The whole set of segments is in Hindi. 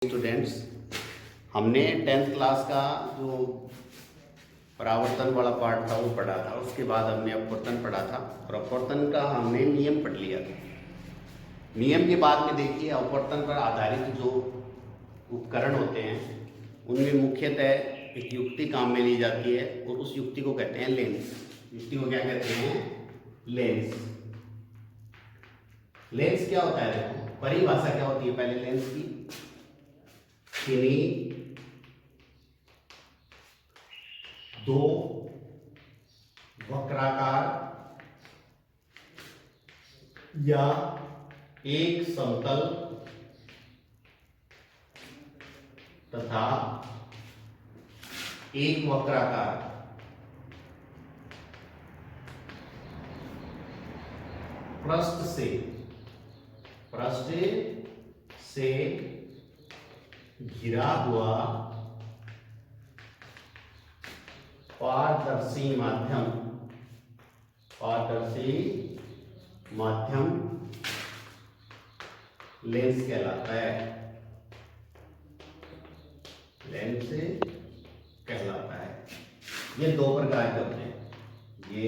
स्टूडेंट्स, हमने 10th क्लास का जो परावर्तन वाला पार्ट था वो पढ़ा था। उसके बाद हमने अपवर्तन पढ़ा था और अपवर्तन का हमने नियम पढ़ लिया था। नियम के बाद में देखिए, अपवर्तन पर आधारित जो उपकरण होते हैं उनमें मुख्यतः एक युक्ति काम में ली जाती है और उस युक्ति को कहते हैं लेंस। युक्ति को क्या कहते हैं? लेंस। लेंस क्या होता है? देखो, परिभाषा क्या होती है पहले लेंस की। किन्हीं दो वक्राकार या एक समतल तथा एक वक्राकार पृष्ठ से घिरा हुआ पारदर्शी माध्यम लेंस कहलाता है। लेंस कहलाता है। ये दो प्रकार के होते हैं। ये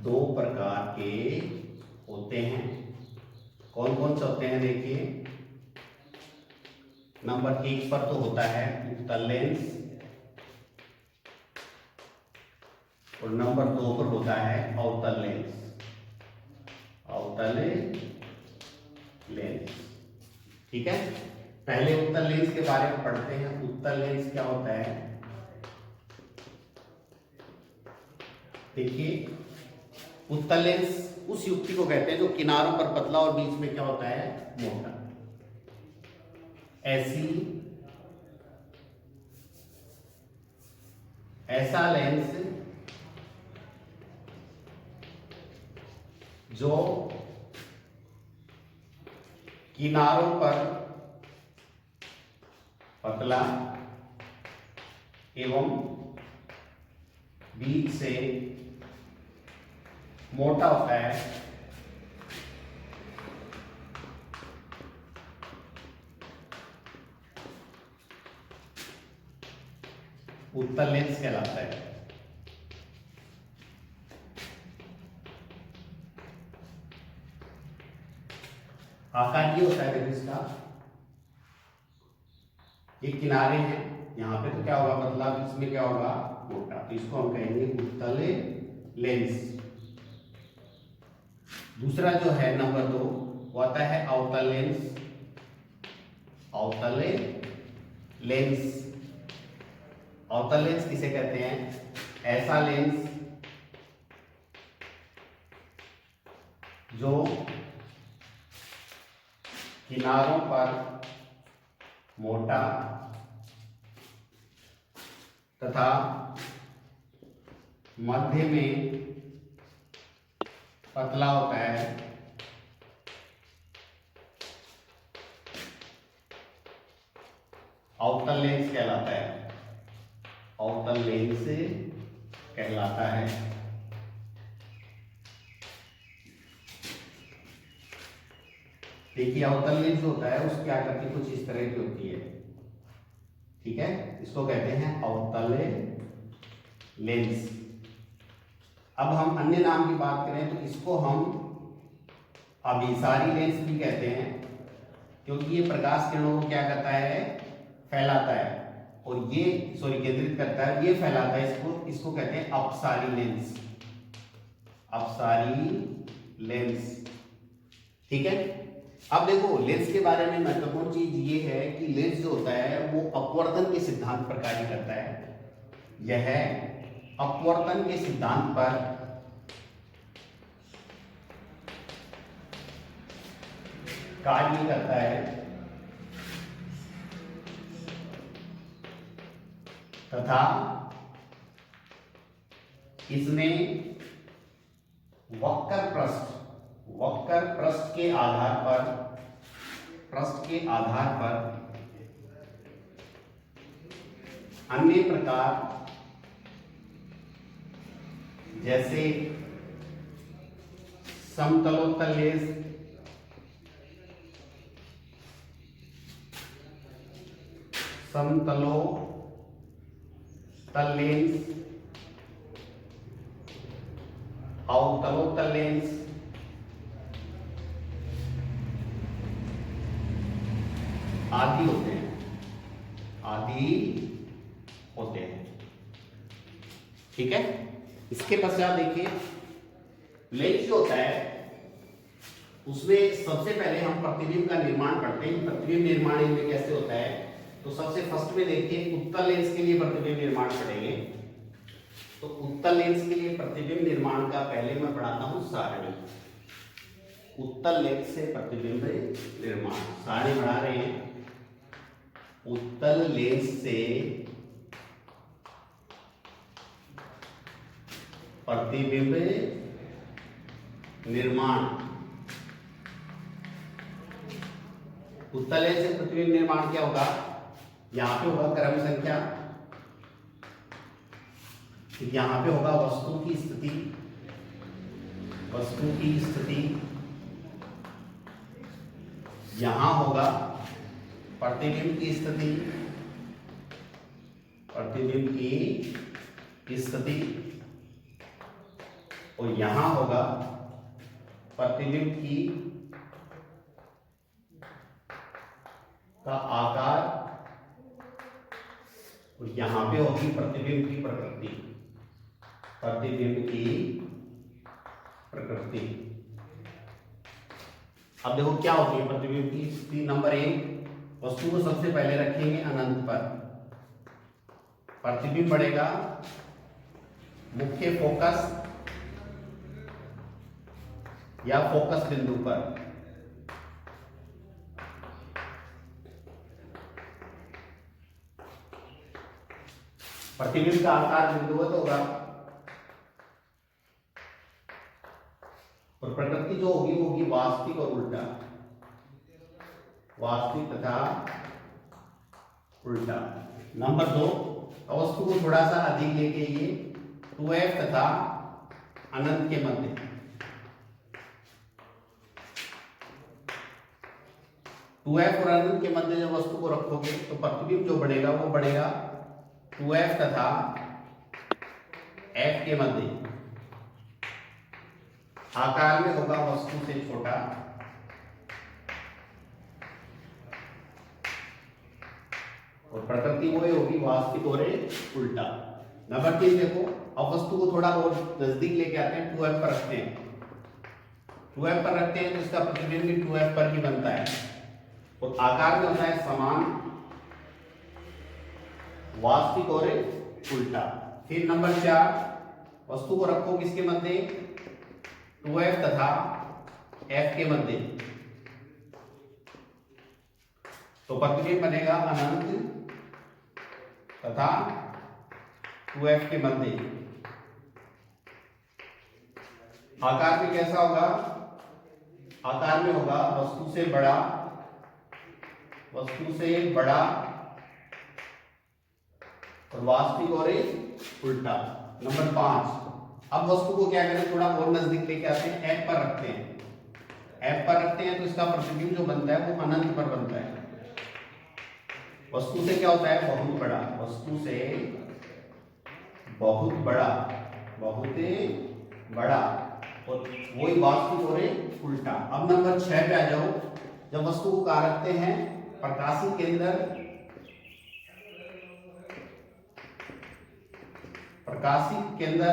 दो प्रकार के होते हैं। कौन कौन से होते हैं? देखिए, नंबर 1 पर तो होता है उत्तल लेंस और नंबर 2 पर होता है अवतल लेंस। अवतल लेंस, ठीक है। पहले उत्तल लेंस के बारे में पढ़ते हैं। उत्तल लेंस क्या होता है? देखिए, उत्तल लेंस उस युक्ति को कहते हैं जो किनारों पर पतला और बीच में क्या होता है? मोटा। ऐसा लेंस जो किनारों पर पतला एवं बीच से मोटा होता है, उत्तल लेंस कहलाता है। आकार ये होता है, देखो इसका, ये किनारे हैं, यहां पे तो क्या होगा? पतला, बीच में क्या होगा? मोटा। तो इसको हम कहेंगे उत्तल लेंस। दूसरा जो है नंबर 2, वो आता है अवतल लेंस। अवतल लेंस, अवतल लेंस किसे कहते हैं? ऐसा लेंस जो किनारों पर मोटा तथा मध्य में पतला होता है। अवतल लेंस कहलाता है। अवतल लेंस कहलाता है। देखिए, अवतल लेंस जो होता है उसकी आकृति कुछ इस तरह की होती है, ठीक है। इसको कहते हैं अवतल लेंस। अब हम अन्य नाम की बात करें तो इसको हम अभिसारी लेंस भी कहते हैं, क्योंकि ये प्रकाश किरणों को क्या करता है? फैलाता है। और ये केंद्रित करता है, ये फैलाता है। इसको कहते हैं अपसारी लेंस। अपसारी लेंस, ठीक है। अब देखो, लेंस के बारे में महत्वपूर्ण चीज ये है कि लेंस जो होता है वो अपवर्तन के सिद्धांत पर कार्य करता है। यह अपवर्तन के सिद्धांत पर कार्य करता है तथा इसमें वक्र पृष्ठ के आधार पर अन्य प्रकार जैसे समतलोत्तल लेंस, समतलो तल लेंस, अवतलोतल लेंस, आदि होते हैं, आदि होते हैं। ठीक है। इसके पश्चात देखिए लेंस जो होता है उसमें सबसे पहले हम प्रतिबिंब का निर्माण करते हैं। प्रतिबिंब निर्माण इनमें कैसे होता है, तो सबसे फर्स्ट में देखिए उत्तल लेंस के लिए प्रतिबिंब निर्माण पढ़ेंगे। तो उत्तल लेंस के लिए प्रतिबिंब निर्माण का पहले मैं पढ़ाता हूं सारणी। उत्तल लेंस से प्रतिबिंब निर्माण सारणी बढ़ा रहे हैं। उत्तल लेंस से प्रतिबिंब निर्माण, उत्तल लेंस से प्रतिबिंब निर्माण क्या होगा, यहां पे होगा क्रम संख्या, यहां पे होगा वस्तु की स्थिति, वस्तु की स्थिति, यहां होगा प्रतिबिंब की स्थिति, प्रतिबिंब की स्थिति, और यहां होगा प्रतिबिंब की का आकार, और यहां पे होगी प्रतिबिंब की प्रकृति, प्रतिबिंब की प्रकृति। अब देखो क्या होती है प्रतिबिंब की स्थिति। नंबर 1, वस्तु को सबसे पहले रखेंगे अनंत पर, प्रतिबिंब बढ़ेगा मुख्य फोकस या फोकस बिंदु पर, प्रतिबिंब का आकार बिंदुवत होगा, और प्रकृति जो होगी वो होगी वास्तविक और उल्टा, वास्तविक तथा उल्टा। नंबर 2, वस्तु को थोड़ा सा अधिक लेके ये 2f तथा अनंत के मध्य, टू एफ और अनंत के मध्य जब वस्तु को रखोगे तो प्रतिबिंब जो बढ़ेगा वो बढ़ेगा 2f तथा f के मध्य, आकार में होगा वस्तु से छोटा, और प्रकृति वो होगी वास्तविक और उल्टा। नंबर 3 देखो, अब वस्तु को थोड़ा बहुत नजदीक लेके आते हैं, 2f पर रखते हैं, 2f पर रखते हैं तो इसका प्रतिबिंब भी 2f पर ही बनता है, और आकार में होता है समान, वास्तविक और उल्टा। फिर नंबर 4, वस्तु को रखो किसके मध्य, 2f तथा f के मध्य, तो प्रतिबिंब बनेगा अनंत तथा 2f के मध्य। आकार में कैसा होगा, आकार में होगा वस्तु से बड़ा, वस्तु से बड़ा, और वास्तविक और उल्टा। नंबर 5, अब वस्तु को क्या करें, थोड़ा और नजदीक लेके आते हैं, f पर रखते हैं, f पर रखते हैं तो इसका प्रतिबिंब जो बनता है वो अनंत पर बनता है। वस्तु से क्या होता है, बहुत बड़ा, वस्तु से बहुत बड़ा, बहुत बड़ा, और वही वास्तविक और उल्टा। अब नंबर 6 पे आ जाओ, जब वस्तु को कहाँ रखते हैं, प्रकाशिक केंद्र, प्रकाशिक केंद्र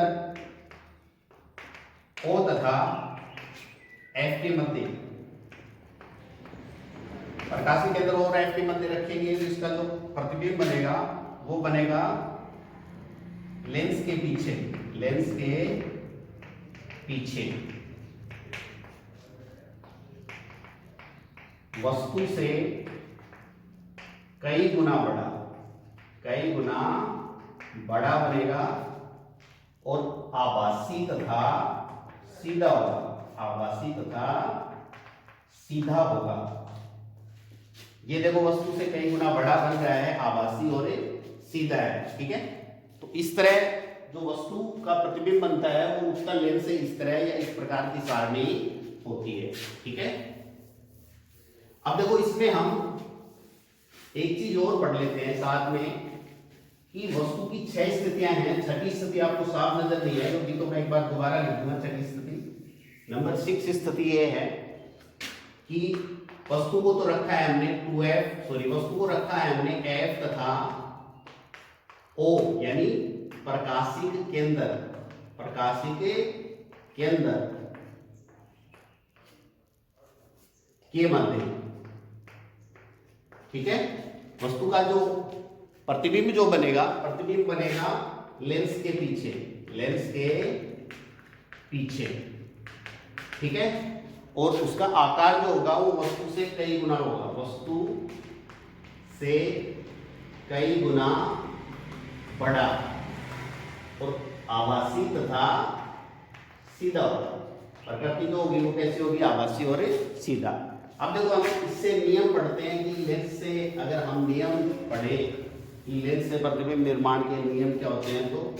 O तथा F के मध्य, प्रकाशिक केंद्र और F के मध्य रखेंगे तो इसका जो प्रतिबिंब बनेगा वो बनेगा लेंस के पीछे, लेंस के पीछे, वस्तु से कई गुना बड़ा, कई गुना बड़ा बनेगा, और आभासी तथा सीधा होगा, आभासी तथा सीधा होगा। ये देखो वस्तु से कई गुना बड़ा बन रहा है, आभासी और सीधा है। ठीक है, तो इस तरह जो वस्तु का प्रतिबिंब बनता है वो उत्तल लेंस से इस तरह या इस प्रकार की सारणी होती है। ठीक है, अब देखो इसमें हम एक चीज और पढ़ लेते हैं साथ में कि वस्तु की 6 स्थितियां हैं। छठी स्थिति आपको साफ नजर नहीं है क्योंकि तो मैं एक बार दोबारा लिख दूंगा। छठी स्थिति नंबर 6 स्थिति ये है कि वस्तु को तो रखा है हमने 2f, सॉरी वस्तु को रखा है हमने f तथा o यानी प्रकाशिक केंद्र, प्रकाशिक केंद्र के मध्य, ठीक है। वस्तु का जो प्रतिबिंब जो बनेगा, प्रतिबिंब बनेगा लेंस के पीछे, लेंस के पीछे, ठीक है। और उसका आकार जो होगा वो वस्तु से कई गुना होगा, वस्तु से कई गुना बड़ा और आभासी तथा सीधा होगा। प्रकृति जो होगी वो कैसी होगी, आभासी और सीधा। अब देखो हम इससे नियम पढ़ते हैं कि लेंस से अगर हम नियम पढ़े कि लेंस से प्रतिबिंब निर्माण के नियम क्या होते हैं, तो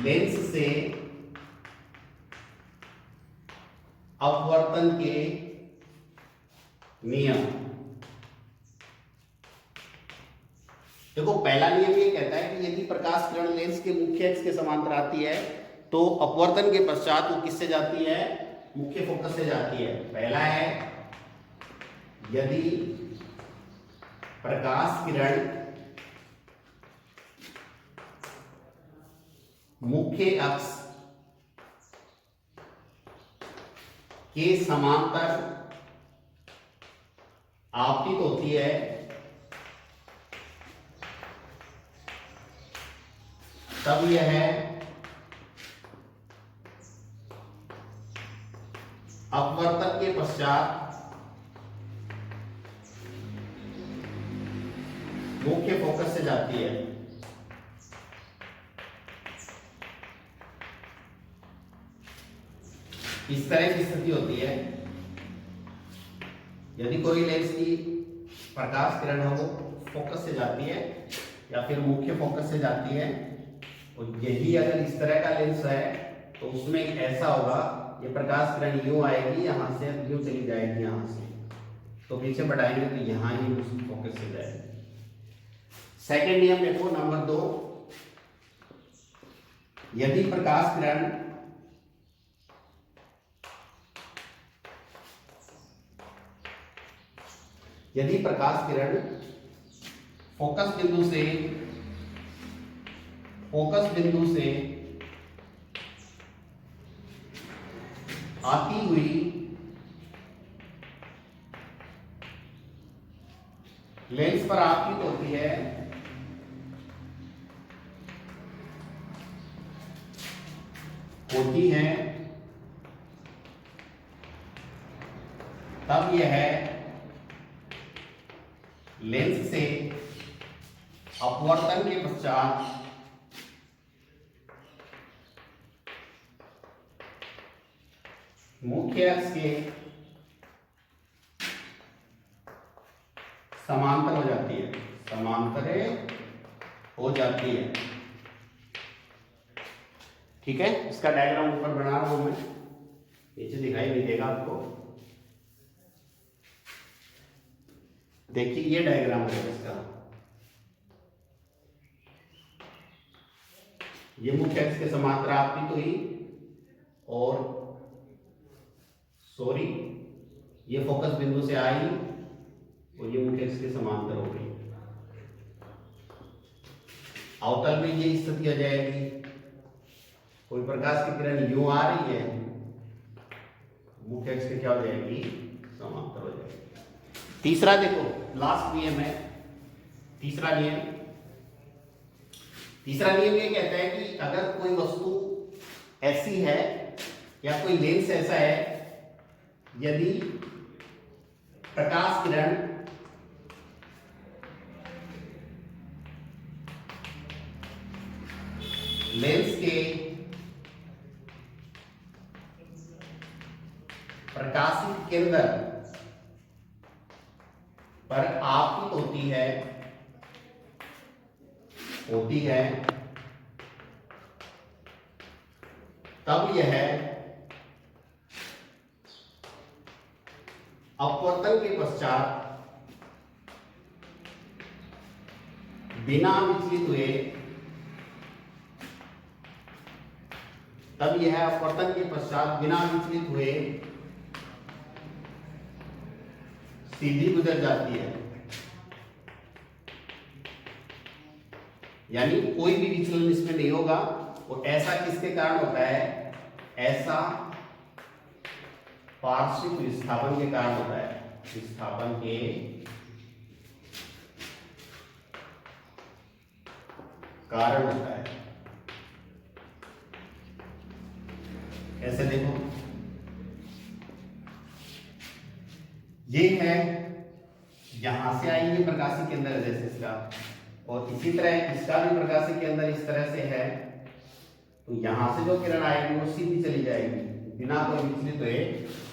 लेंस से अपवर्तन के नियम। देखो पहला नियम ये कहता है कि यदि प्रकाश किरण लेंस के मुख्य अक्ष के समांतर आती है तो अपवर्तन के पश्चात वो किससे जाती है, मुख्य फोकस से जाती है। पहला है यदि प्रकाश किरण मुख्य अक्ष के समांतर आपतित होती है तब यह अपवर्तन के पश्चात मुख्य फोकस से जाती है। इस तरह की स्थिति होती है यदि कोई लेंस की प्रकाश किरण है वो फोकस से जाती है या फिर मुख्य फोकस से जाती है, और यही अगर इस तरह का लेंस है तो उसमें ऐसा होगा, ये प्रकाश किरण यूं आएगी यहां से, यूं चली जाएगी यहां से, तो पीछे बढ़ाएंगे तो यहां ही उस फोकस से जाएगी। सेकंड नियम देखो नंबर 2, यदि प्रकाश किरण फोकस बिंदु से आती हुई लेंस पर आपतित होती है तब यह लेंस से अपवर्तन के पश्चात मुख्य अक्ष के समांतर हो जाती है, ठीक है। इसका डायग्राम ऊपर बना रहा हूं मैं, नीचे दिखाई नहीं देगा आपको। देखिए ये डायग्राम है इसका, ये मुख्य अक्ष के समांतर आपतित हुई और सॉरी ये फोकस बिंदु से आई और ये मुख्य अक्ष के समांतर हो गई। अवतल में ये स्थिति आ जाएगी, कोई प्रकाश की किरण यूं आ रही है, मुख्य अक्ष के क्या हो जाएगी, समांतर हो जाएगी। तीसरा देखो लास्ट नियम है, तीसरा नियम ये कहता है कि अगर कोई वस्तु ऐसी है या कोई लेंस ऐसा है, यदि प्रकाश किरण लेंस के प्रकाशिक केंद्र पर आपतित होती है तब यह अपवर्तन के पश्चात बिना विचलित हुए, तब यह अपवर्तन के पश्चात बिना विचलित हुए सीधी गुजर जाती है। यानी कोई भी विचलन इसमें नहीं होगा। और ऐसा किसके कारण होता है? ऐसा पार्श्विक विस्थापन के कारण होता है। विस्थापन के कारण होता है। ऐसे देखो, ये है, यहां से आएंगे प्रकाशी के अंदर जैसे इसका, और इसी तरह इसका भी प्रकाशी के अंदर इस तरह से है। तो यहां से जो किरण आएगी वो सीधी चली जाएगी बिना कोई विचलित हुए।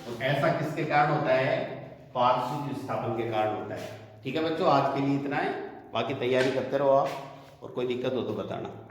तो ऐसा किसके कारण होता है? पार्श्विक विस्थापन के कारण होता है। ठीक है बच्चों, आज के लिए इतना है। बाकी तैयारी करते रहो आप, और कोई दिक्कत हो तो बताना।